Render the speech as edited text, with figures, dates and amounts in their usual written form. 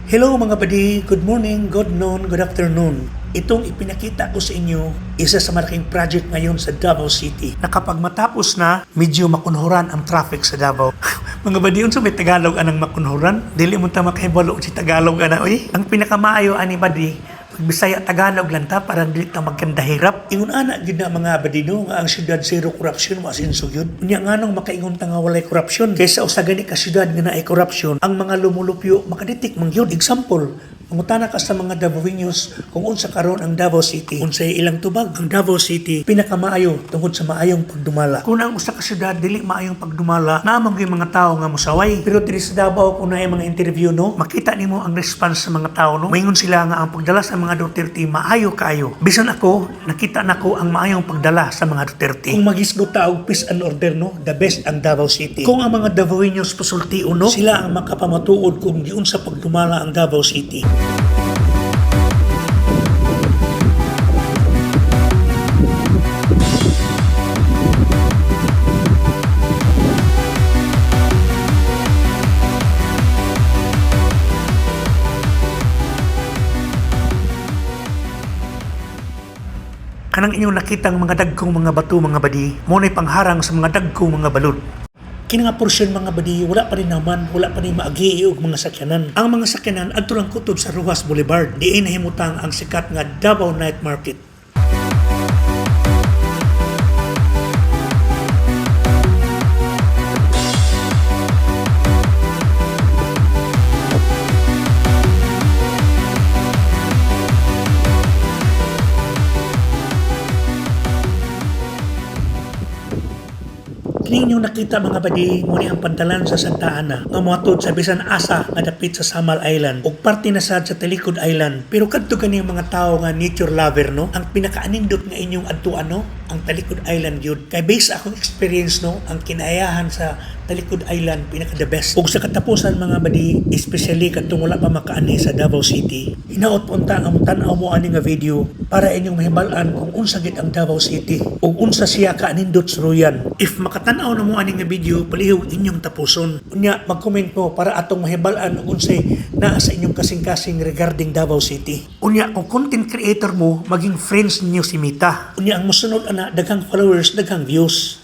Hello mga buddy, good morning, good noon, good afternoon. Itong ipinakita ko sa inyo, isa sa malaking project ngayon sa Davao City na kapag matapos na, medyo makunhuran ang traffic sa Davao. Mga buddy, unsa may Tagalog anang makunhuran? Dili mo ta makahibalo si Tagalog ana oy. Ang pinakamaayo ani buddy, Bisaya Tagalog lang ta para dili ta magkanda hirap. Ingon ana gid na mga badino nga ang syudad zero corruption masinso gyud. Unya nganong makaingon ta nga walay corruption kaysa usa gani ka syudad nga naay corruption, ang mga lumulupyo makaditik man gyud. Example, mangutana ka sa mga Davaoenos kung unsa karon ang Davao City. Unsay ilang tubag? Ang Davao City pinakamaayo tungod sa maayong pagdumala. Kung ang usa ka syudad dili maayong pagdumala, naamang gyud mga tawo nga mosaway. Pero diri sa Davao kung naay mga interview no, makita nimo ang response sa mga tawo no. Moingon sila nga ang pagdala sa mga Duterte maayo kaayo. Bisan ako, nakita nako ang maayong pagdala sa mga Duterte. Kung magisgot ta og peace and order no, the best ang Davao City. Kung ang mga Davaoenos pasultio no, sila ang makapamatuod kung giun sa pagdumala ang Davao City. Kanang inyong nakitang mga dagkong mga bato mga badi, muna'y pangharang sa mga dagkong mga balod. Kini nga porsyon mga badi, wala pa rin naman, wala pa rin maagi og mga sakyanan. Ang mga sakyanan adto lang kutob sa Rojas Boulevard, diin nahimutang ang sikat nga Davao Night Market. Kini inyong nakita mga badi, muna ang pantalan sa Santa Ana nga moatod sa bisan asa nga dapit sa Samal Island ug parte na sad sa Talikod Island. Pero kadto kani mga tawo nga nature lover no, ang pinakaanindot nga inyong adtuan no, ang Talikod Island gyud. Kay based akong experience no, ang kinaayahan sa Talikod Island pinaka the best. Ug sa katapusan mga badi, especially kadtong wala pa makaani sa Davao City, hinaot punta ang tan-aw mo ani nga video para inyong mahibal-an kung unsa gid ang Davao City ug unsa siya kaanindot suruyan. If makatan-aw na mo ani nga video, palihog inyong tapuson. Unya mag-comment mo para atong mahibal-an ug unsay naa sa inyong kasing-kasing regarding Davao City. Unya kung content creator mo, maging friends ninyo si Mita. Unya ang mosunod ana daghang followers, daghang views.